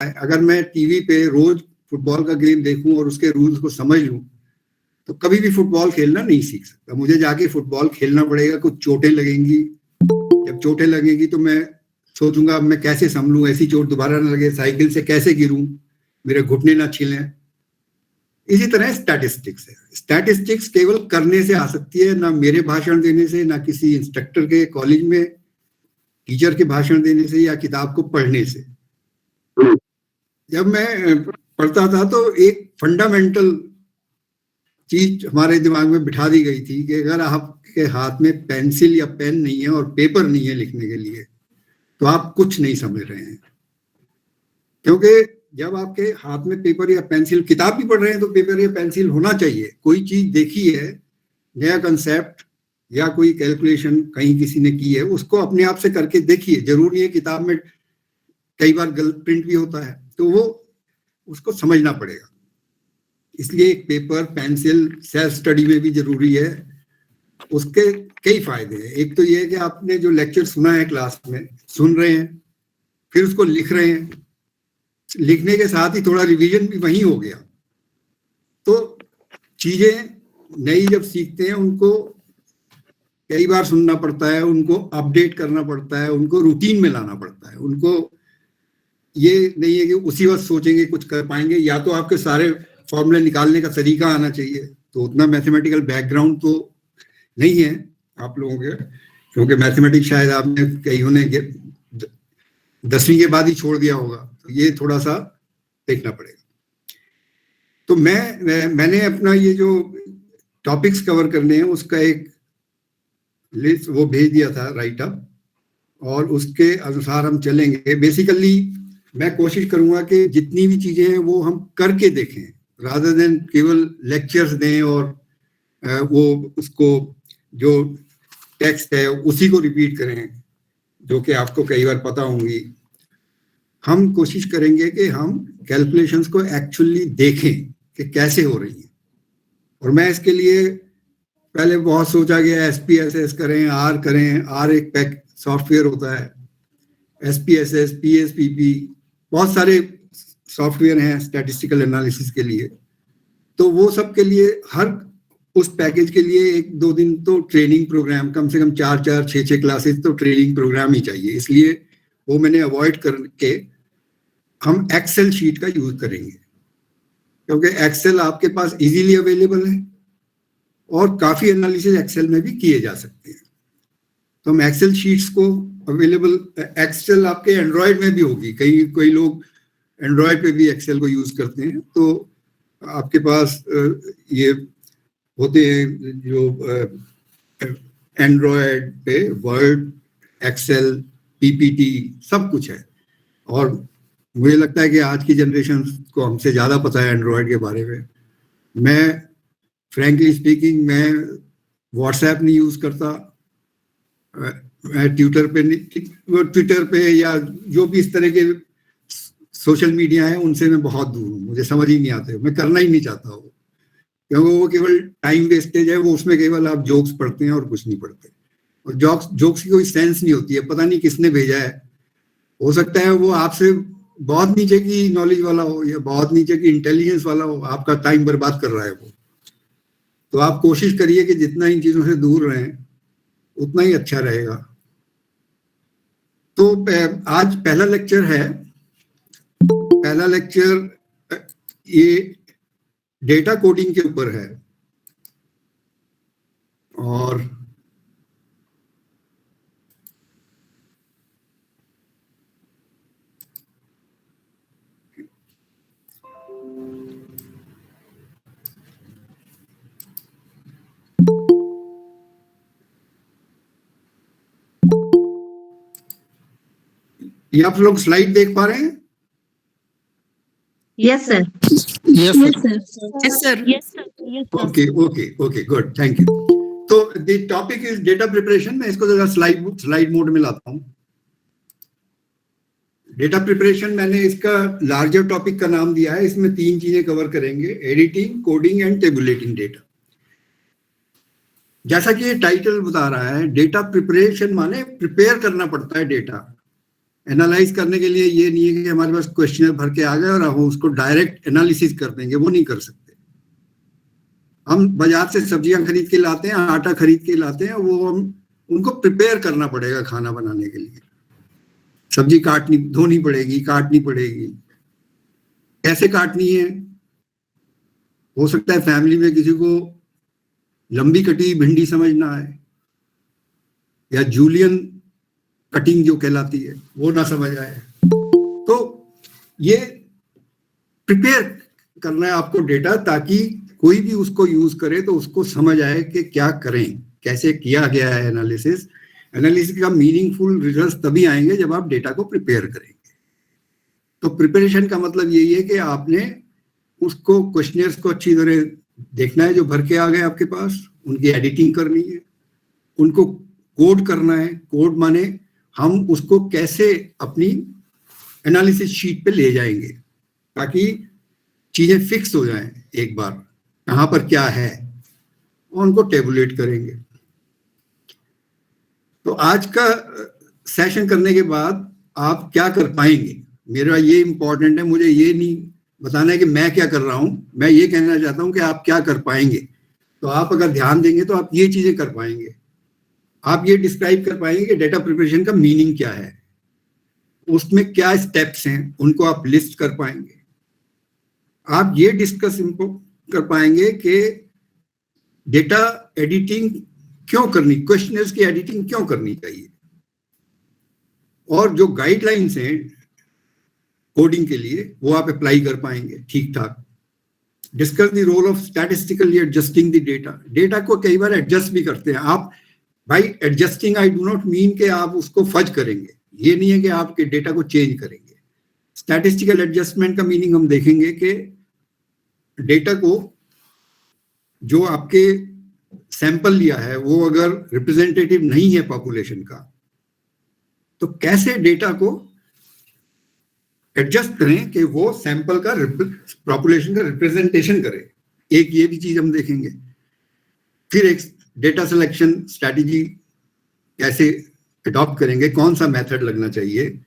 अगर मैं टीवी पे रोज फुटबॉल का गेम देखूं और उसके रूल्स को समझ लूं तो कभी भी फुटबॉल खेलना नहीं सीख सकता। मुझे जाके फुटबॉल खेलना पड़ेगा, कुछ चोटें लगेंगी, जब चोटें लगेंगी तो मैं सोचूंगा अब मैं कैसे संभलूं, ऐसी चोट दोबारा ना लगे, साइकिल से कैसे गिरूं, मेरे घुटने ना छिलें। इसी तरह स्टैटिस्टिक्स है। स्टैटिस्टिक्स केवल करने से आ सकती है, ना मेरे भाषण देने से, ना किसी इंस्ट्रक्टर के कॉलेज में टीचर के भाषण देने से या किताब को पढ़ने से। जब मैं पढ़ता था तो एक फंडामेंटल चीज हमारे दिमाग में बिठा दी गई थी कि अगर आपके हाथ में पेंसिल या पेन नहीं है और पेपर नहीं है लिखने के लिए तो आप कुछ नहीं समझ रहे हैं। क्योंकि जब आपके हाथ में पेपर या पेंसिल, किताब भी पढ़ रहे हैं तो पेपर या पेंसिल होना चाहिए। कोई चीज देखी है, नया कंसेप्ट या कोई कैलकुलेशन कहीं किसी ने की है, उसको अपने आप से करके देखिए। जरूरी है किताब में कई बार गलत प्रिंट भी होता है तो वो उसको समझना पड़ेगा। इसलिए एक पेपर पेंसिल सेल्फ स्टडी में भी जरूरी है। उसके कई फायदे हैं। एक तो ये है कि आपने जो लेक्चर सुना है क्लास में, सुन रहे हैं, फिर उसको लिख रहे हैं, लिखने के साथ ही थोड़ा रिवीजन भी वहीं हो गया। तो चीजें नई जब सीखते हैं उनको कई बार सुनना पड़ता है, उनको अपडेट करना पड़ता है, उनको रूटीन में लाना पड़ता है। उनको ये नहीं है कि उसी वक्त सोचेंगे कुछ कर पाएंगे। या तो आपके सारे फॉर्मूले निकालने का तरीका आना चाहिए, तो उतना मैथमेटिकल बैकग्राउंड तो नहीं है आप लोगों के, क्योंकि मैथमेटिक्स शायद आपने कईयों ने 10वीं के बाद ही छोड़ दिया होगा, तो ये थोड़ा सा देखना पड़ेगा। तो मैंने अपना ये जो टॉपिक्स कवर करने हैं उसका एक लिस्ट वो भेज दिया था, राइट अप, और उसके अनुसार हम चलेंगे। बेसिकली मैं कोशिश करूंगा कि जितनी भी चीजें हैं वो हम करके देखें, रादर देन केवल लेक्चर्स दें और वो उसको जो टेक्स्ट है उसी को रिपीट करें, जो कि आपको कई बार पता होंगी। हम कोशिश करेंगे कि हम कैलकुलेशंस को एक्चुअली देखें कि कैसे हो रही है। और मैं इसके लिए पहले बहुत सोचा गया SPSS करें, आर करें। आर एक पैक सॉफ्टवेयर होता है, SPSS, PSPP, बहुत सारे सॉफ्टवेयर हैं स्टैटिस्टिकल एनालिसिस के लिए। तो वो सब के लिए हर उस पैकेज के लिए 1-2 दिन तो ट्रेनिंग प्रोग्राम, कम से कम 4-4, 6-6 क्लासेस तो ट्रेनिंग प्रोग्राम ही चाहिए। इसलिए वो मैंने अवॉइड करके हम एक्सेल शीट का यूज करेंगे, क्योंकि एक्सेल आपके पास इजीली अवेलेबल है और काफी एनालिसिस एक्सेल में भी किए जा सकते हैं। तो हम एक्सेल शीट्स को अवेलेबल, एक्सेल आपके एंड्रॉयड में भी होगी, कई लोग एंड्रॉयड पे भी एक्सेल को यूज करते हैं। तो आपके पास ये होते हैं जो एंड्रॉयड पे वर्ड, एक्सेल, PPT सब कुछ है। और मुझे लगता है कि आज की जनरेशन को हमसे ज़्यादा पता है एंड्रॉयड के बारे में। मैं फ्रैंकली स्पीकिंग मैं व्हाट्सएप नहीं यूज़ करता, मैं ट्विटर पे या जो भी इस तरह के सोशल मीडिया है उनसे मैं बहुत दूर हूँ। मुझे समझ ही नहीं आते, मैं करना ही नहीं चाहता वो, क्योंकि वो केवल टाइम वेस्टेज है। वो उसमें केवल आप जोक्स पढ़ते हैं और कुछ नहीं पढ़ते, और जोक्स की कोई सेंस नहीं होती है। पता नहीं किसने भेजा है, हो सकता है वो आपसे बहुत नीचे की नॉलेज वाला हो या बहुत नीचे की इंटेलिजेंस वाला हो, आपका टाइम बर्बाद कर रहा है वो। तो आप कोशिश करिए कि जितना इन चीजों से दूर रहें उतना ही अच्छा रहेगा। तो आज पहला लेक्चर है। पहला लेक्चर ये डेटा कोडिंग के ऊपर है। और ये आप लोग स्लाइड देख पा रहे हैं? Yes sir. Yes, sir. Yes sir. Okay, good, thank you. तो the topic is data preparation. मैं इसको जरा स्लाइड मोड में लाता हूं। डेटा प्रिपरेशन मैंने इसका लार्जर टॉपिक का नाम दिया है। इसमें 3 चीजें कवर करेंगे, editing, coding and tabulating data. जैसा कि ये टाइटल बता रहा है, डेटा प्रिपरेशन माने प्रिपेयर करना पड़ता है डेटा। एनालाइज करने के लिए ये नहीं है कि हमारे पास क्वेश्चनर भर के आ गए और हम उसको डायरेक्ट एनालिसिस कर देंगे, वो नहीं कर सकते। हम बाजार से सब्जियां खरीद के लाते हैं, आटा खरीद के लाते हैं, वो हम उनको प्रिपेयर करना पड़ेगा खाना बनाने के लिए। सब्जी धोनी पड़ेगी, काटनी पड़ेगी। कैसे काटनी है? हो सकता है फैमिली में किसी को लंबी कटी भिंडी समझ ना आए, या जूलियन कटिंग जो कहलाती है वो ना समझ आए। तो ये प्रिपेयर करना है आपको डेटा, ताकि कोई भी उसको यूज करे तो उसको समझ आए कि क्या करें, कैसे किया गया है एनालिसिस। एनालिसिस का मीनिंगफुल रिजल्ट्स तभी आएंगे जब आप डेटा को प्रिपेयर करेंगे। तो प्रिपरेशन का मतलब यही है कि आपने उसको क्वेश्चनर्स को अच्छी तरह देखना है जो भर के आ गए आपके पास, उनकी एडिटिंग करनी है, उनको कोड करना है। कोड माने हम उसको कैसे अपनी एनालिसिस शीट पे ले जाएंगे ताकि चीजें फिक्स हो जाएं एक बार, कहां पर क्या है, और उनको टेबुलेट करेंगे। तो आज का सेशन करने के बाद आप क्या कर पाएंगे, मेरा ये इंपॉर्टेंट है। मुझे ये नहीं बताना है कि मैं क्या कर रहा हूं, मैं ये कहना चाहता हूं कि आप क्या कर पाएंगे। तो आप अगर ध्यान देंगे तो आप ये चीजें कर पाएंगे। आप ये डिस्क्राइब कर पाएंगे कि डेटा प्रिपरेशन का मीनिंग क्या है, उसमें क्या स्टेप्स हैं, उनको आप लिस्ट कर पाएंगे। आप ये डिस्कस कर पाएंगे कि डेटा एडिटिंग क्यों करनी, क्वेश्चनर्स की एडिटिंग क्यों करनी चाहिए, और जो गाइडलाइंस हैं कोडिंग के लिए वो आप अप्लाई कर पाएंगे ठीक ठाक। Discuss the role of statistically adjusting the data. Data को कई बार एडजस्ट भी करते हैं आप। भाई adjusting I do not mean कि आप उसको फज करेंगे, ये नहीं है कि आपके डेटा को चेंज करेंगे। स्टैटिस्टिकल एडजस्टमेंट का मीनिंग हम देखेंगे कि डेटा को जो आपके सैंपल लिया है वो अगर रिप्रेजेंटेटिव नहीं है पॉपुलेशन का, तो कैसे डेटा को एडजस्ट करें कि वो सैंपल का पॉपुलेशन का रिप्रेजेंटेशन करे। एक ये भी चीज हम देखेंगे। फिर एक डेटा सिलेक्शन स्ट्रैटेजी कैसे अडॉप्ट करेंगे, कौन सा मेथड लगना चाहिए,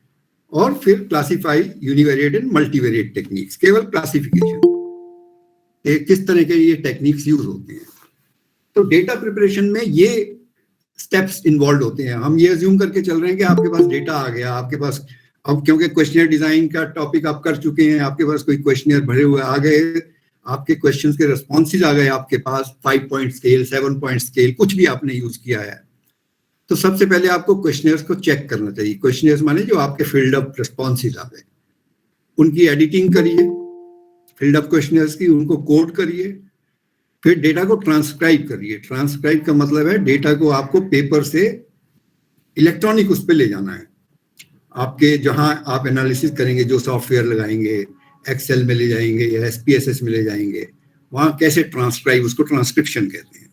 और फिर classify univariate and multivariate techniques, केवल क्लासिफिकेशन किस तरह के ये टेक्निक्स यूज होते हैं। तो डेटा प्रिपरेशन में ये स्टेप्स इन्वॉल्व होते हैं। हम ये अज्यूम करके चल रहे हैं कि आपके पास डेटा आ गया, आपके पास अब क्योंकि क्वेश्चनर डिजाइन का टॉपिक आप कर चुके हैं, आपके पास कोई क्वेश्चनर भरे हुए आ गए, आपके क्वेश्चंस के रिस्पॉन्सेज आ गए आपके पास, 5 पॉइंट स्केल, 7 पॉइंट स्केल, कुछ भी आपने यूज किया है। तो सबसे पहले आपको क्वेश्चनर्स को चेक करना चाहिए। क्वेश्चनर्स माने जो आपके फील्ड अप रिस्पॉन्सेज आ गए, उनकी एडिटिंग करिए फील्ड अप क्वेश्चनर्स की, उनको कोड करिए, फिर डेटा को ट्रांसक्राइब करिए। ट्रांसक्राइब का मतलब है डेटा को आपको पेपर से इलेक्ट्रॉनिक उस पर ले जाना है। आपके जहां आप एनालिसिस करेंगे, जो सॉफ्टवेयर लगाएंगे, एक्सेल में ले जाएंगे या SPSS में ले जाएंगे, वहां कैसे ट्रांसक्राइब, उसको ट्रांसक्रिप्शन कहते हैं।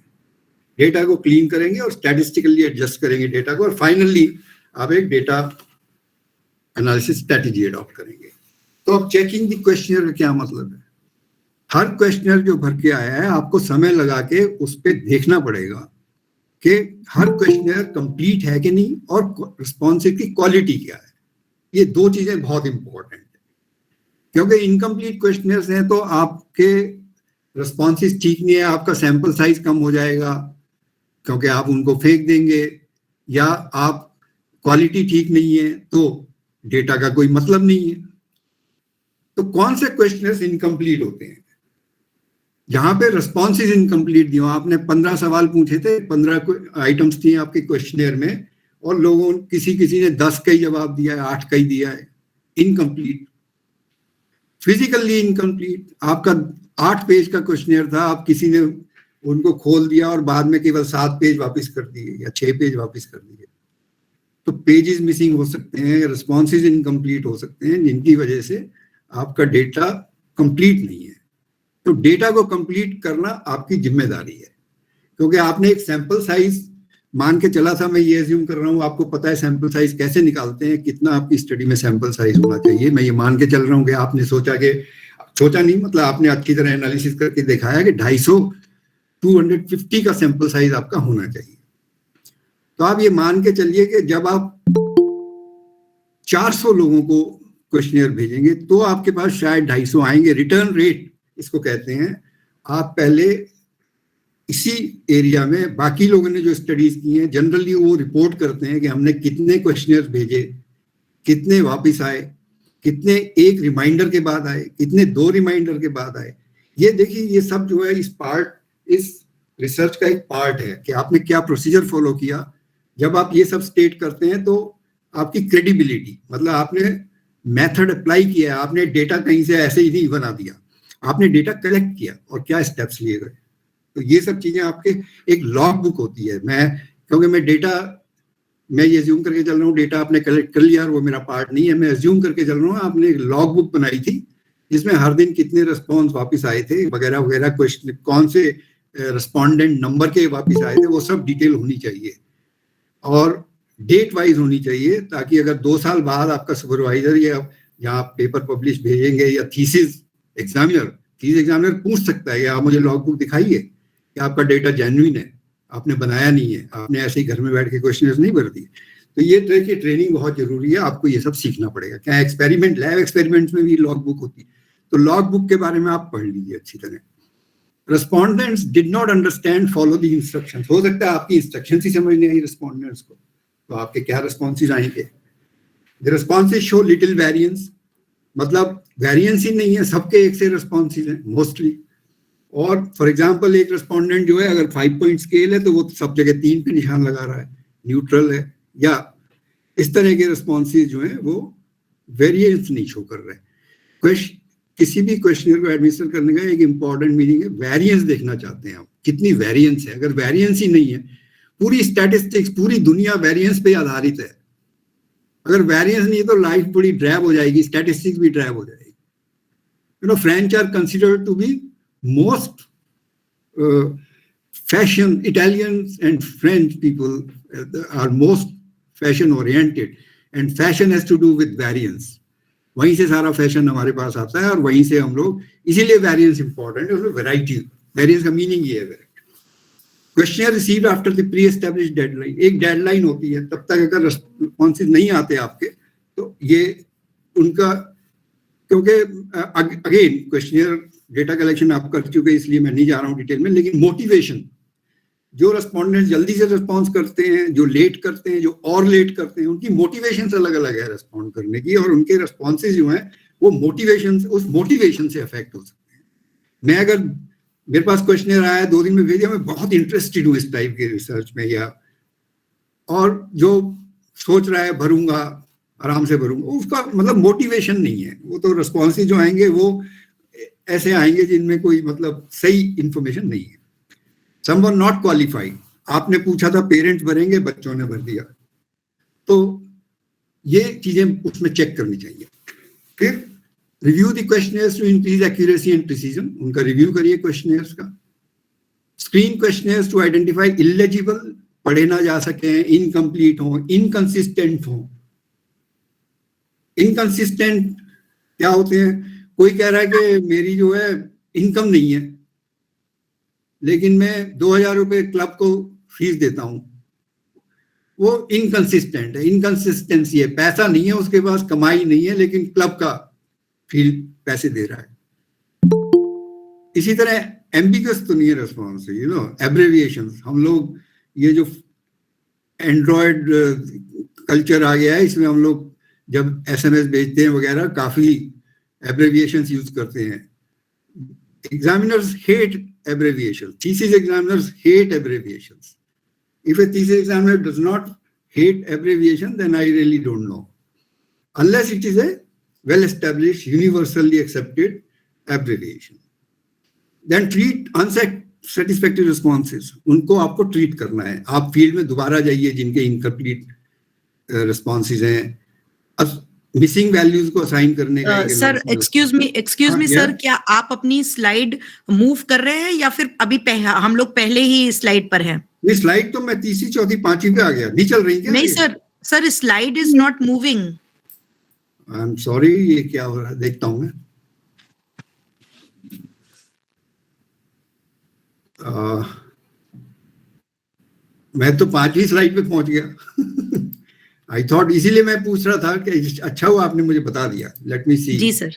डेटा को क्लीन करेंगे और स्टैटिस्टिकली एडजस्ट करेंगे डेटा को, और फाइनली आप एक डेटा एनालिसिस स्ट्रैटेजी अडॉप्ट करेंगे। तो अब चेकिंग द क्वेश्चनर का क्या मतलब है? हर क्वेश्चनर जो भर के आया है आपको समय लगा के उस पर देखना पड़ेगा कि हर क्वेश्चनर कंप्लीट है कि नहीं, और रिस्पॉन्सिव की क्वालिटी क्या है। ये दो चीजें बहुत इंपॉर्टेंट है, क्योंकि इनकम्प्लीट क्वेश्चनर्स हैं तो आपके रिस्पॉन्सेज ठीक नहीं है, आपका सैंपल साइज कम हो जाएगा क्योंकि आप उनको फेंक देंगे, या आप क्वालिटी ठीक नहीं है तो डेटा का कोई मतलब नहीं है। तो कौन से क्वेश्चनर्स इनकम्प्लीट होते हैं? जहां पे रिस्पॉन्सेज इनकम्प्लीट दिए, आपने 15 सवाल पूछे थे, 15 आइटम्स थी आपके क्वेश्चनर में, और लोगों किसी ने 10 का ही जवाब दिया है, 8 का ही दिया है, इनकम्प्लीट। Physically incomplete. आपका 8 पेज का क्वेश्चनर था, आप किसी ने उनको खोल दिया और बाद में केवल 7 पेज वापस कर दिए या 6 पेज वापस कर दिए। तो पेजेस मिसिंग हो सकते हैं, रिस्पॉन्सेज इनकम्प्लीट हो सकते हैं, जिनकी वजह से आपका डेटा कंप्लीट नहीं है। तो डेटा को कंप्लीट करना आपकी जिम्मेदारी है, क्योंकि आपने एक सैंपल साइज मान के चला था। मैं ये अज्यूम कर रहा हूँ आपको पता है सैंपल साइज कैसे निकालते हैं, कितना आपकी स्टडी में सैंपल साइज होना चाहिए। मैं ये मान के चल रहा हूँ कि आपने सोचा नहीं, मतलब आपने अच्छी तरह एनालिसिस करके दिखाया कि 250 का सैंपल साइज आपका होना चाहिए। तो आप ये मान के चलिए कि जब आप 400 लोगों को क्वेश्चनियर भेजेंगे तो आपके पास शायद 250 आएंगे। रिटर्न रेट इसको कहते हैं। आप पहले इसी एरिया में, बाकी लोगों ने जो स्टडीज की हैं जनरली वो रिपोर्ट करते हैं कि हमने कितने क्वेश्चनियर भेजे, कितने वापस आए, कितने एक रिमाइंडर के बाद आए, कितने 2 रिमाइंडर के बाद आए। ये देखिए, ये सब जो है इस रिसर्च का एक पार्ट है कि आपने क्या प्रोसीजर फॉलो किया। जब आप ये सब स्टेट करते हैं तो आपकी क्रेडिबिलिटी, मतलब आपने मेथड अप्लाई किया है, आपने डेटा कहीं से ऐसे ही नहीं बना दिया, आपने डेटा कलेक्ट किया और क्या स्टेप्स लिए गए। तो ये सब चीजें आपके एक लॉग बुक होती है। क्योंकि मैं ये अज्यूम करके चल रहा हूँ डेटा आपने कलेक्ट कर लिया और वो मेरा पार्ट नहीं है, मैं अज्यूम करके चल रहा हूँ आपने एक लॉग बुक बनाई थी जिसमें हर दिन कितने रिस्पॉन्स वापस आए थे वगैरह वगैरह, क्वेश्चन कौन से रिस्पॉन्डेंट नंबर के वापस आए थे, वो सब डिटेल होनी चाहिए और डेट वाइज होनी चाहिए, ताकि अगर 2 साल बाद आपका सुपरवाइजर या जहाँ पेपर पब्लिश भेजेंगे या थीसिस एग्जामिनर पूछ सकता है कि आप मुझे लॉग बुक दिखाइए कि आपका डेटा जेन्युइन है, आपने बनाया नहीं है, आपने ऐसे ही घर में बैठ के क्वेश्चन नहीं भर दिए। तो ये तरह की ट्रेनिंग बहुत जरूरी है, आपको ये सब सीखना पड़ेगा। क्या एक्सपेरिमेंट, लैब एक्सपेरिमेंट्स में भी लॉग बुक होती है, तो लॉग बुक के बारे में आप पढ़ लीजिए अच्छी तरह। Respondents did not understand, follow the instructions। हो सकता है आपकी इंस्ट्रक्शन ही समझ नहीं आई रिस्पॉन्डेंट्स को, तो आपके क्या रिस्पॉन्सेज आएंगे। The responses show little variance, मतलब वेरिएंस ही नहीं है, सबके एक से रिस्पॉन्सेज हैं मोस्टली। और फॉर एग्जांपल एक रिस्पॉन्डेंट जो है अगर 5 पॉइंट स्केल है तो वो सब जगह 3 पे निशान लगा रहा है, न्यूट्रल है, या इस तरह के रिस्पॉन्सेज जो है वो वेरिएंस नहीं शो कर रहे। किसी भी क्वेश्चनर को एडमिनिस्टर करने का एक इंपॉर्टेंट मीनिंग है वेरिएंस देखना चाहते हैं आप, कितनी वेरिएंस है। अगर वेरिएंस ही नहीं है, पूरी स्टैटिस्टिक्स, पूरी दुनिया वेरिएंस पे आधारित है, अगर वेरिएंस नहीं है तो लाइफ बड़ी ड्रैब हो जाएगी, स्टैटिस्टिक्स भी ड्रैब हो जाएगी। French are considered to be most fashion, Italians and French people are most fashion oriented, and fashion has to do with variance। वहीं से सारा फैशन हमारे पास आता है और वहीं से हम लोग, इसीलिए वेरिएंस इंपॉर्टेंट है, उसमें वैरायटी। वेरिएंस का मीनिंग ये है। Question received after the pre established deadline, एक डेडलाइन होती है, तब तक अगर रिस्पॉन्सेज नहीं आते आपके तो ये उनका, क्योंकि अगेन क्वेश्चनियर डेटा कलेक्शन आप कर चुके हैं इसलिए मैं नहीं जा रहा हूँ डिटेल में, लेकिन मोटिवेशन, जो रेस्पोंडेंट जल्दी से रिस्पॉन्स करते हैं, जो लेट करते हैं, जो और लेट करते हैं, उनकी मोटिवेशन अलग अलग है रिस्पॉन्ड करने की, और उनके रिस्पॉन्सेज जो हैं वो मोटिवेशन, उस मोटिवेशन से अफेक्ट हो सकते हैं। मैं अगर मेरे पास क्वेश्चनर आया 2 दिन में भेजा, मैं बहुत इंटरेस्टेड हूँ इस टाइप के रिसर्च में, या और जो सोच रहा है भरूंगा, आराम से भरूंगा, उसका मतलब मोटिवेशन नहीं है। वो तो रिस्पॉन्सेज जो आएंगे वो ऐसे आएंगे जिनमें कोई मतलब सही इंफॉर्मेशन नहीं है। समवन नॉट क्वालिफाइड, आपने पूछा था पेरेंट्स भरेंगे, बच्चों ने भर दिया, तो ये चीजें उसमें चेक करनी चाहिए। फिर review the questionnaires to increase accuracy and precision, उनका रिव्यू करिए क्वेश्चनर्स का। Screen questionnaires to identify illegible, पढ़े ना जा सके, इनकम्प्लीट हो, इनकंसिस्टेंट हो। इनकंसिस्टेंट क्या होते हैं? कोई कह रहा है कि मेरी जो है इनकम नहीं है लेकिन मैं 2000 रुपए क्लब को फीस देता हूं, वो इनकंसिस्टेंट है। इनकंसिस्टेंसी है, पैसा नहीं है उसके पास, कमाई नहीं है, लेकिन क्लब का फीस पैसे दे रहा है। इसी तरह एम्बिगस तो नहीं है रिस्पॉन्स, एब्रेविएशंस। हम लोग ये जो एंड्रॉयड कल्चर आ गया है, इसमें हम लोग जब SMS भेजते हैं वगैरह काफी एब्रेविएशंस यूज करते हैं। Examiners hate abbreviations. Thesis examiners hate abbreviations. If a thesis examiner does not hate abbreviation, then I really don't know. Unless it is a well-established, universally accepted abbreviation. Then treat unsatisfactory responses. उनको आपको treat करना है। आप field में दोबारा जाइए जिनके incomplete responses हैं, मिसिंग वैल्यूज को असाइन करने का। सर एक्सक्यूज मी सर, क्या आप अपनी स्लाइड मूव कर रहे हैं या फिर अभी हम लोग पहले ही स्लाइड पर हैं? नहीं, स्लाइड तो मैं 3री, 4थी, 5वीं पे आ गया, नहीं चल रही क्या? नहीं sir slide is not moving. I am sorry, ये क्या हो रहा है देखता हूं मैं। मैं तो 5वीं स्लाइड पे पहुंच गया। आई थॉट, इसीलिए मैं पूछ रहा था कि अच्छा हुआ आपने मुझे बता दिया. लेट मी सी. जी सर.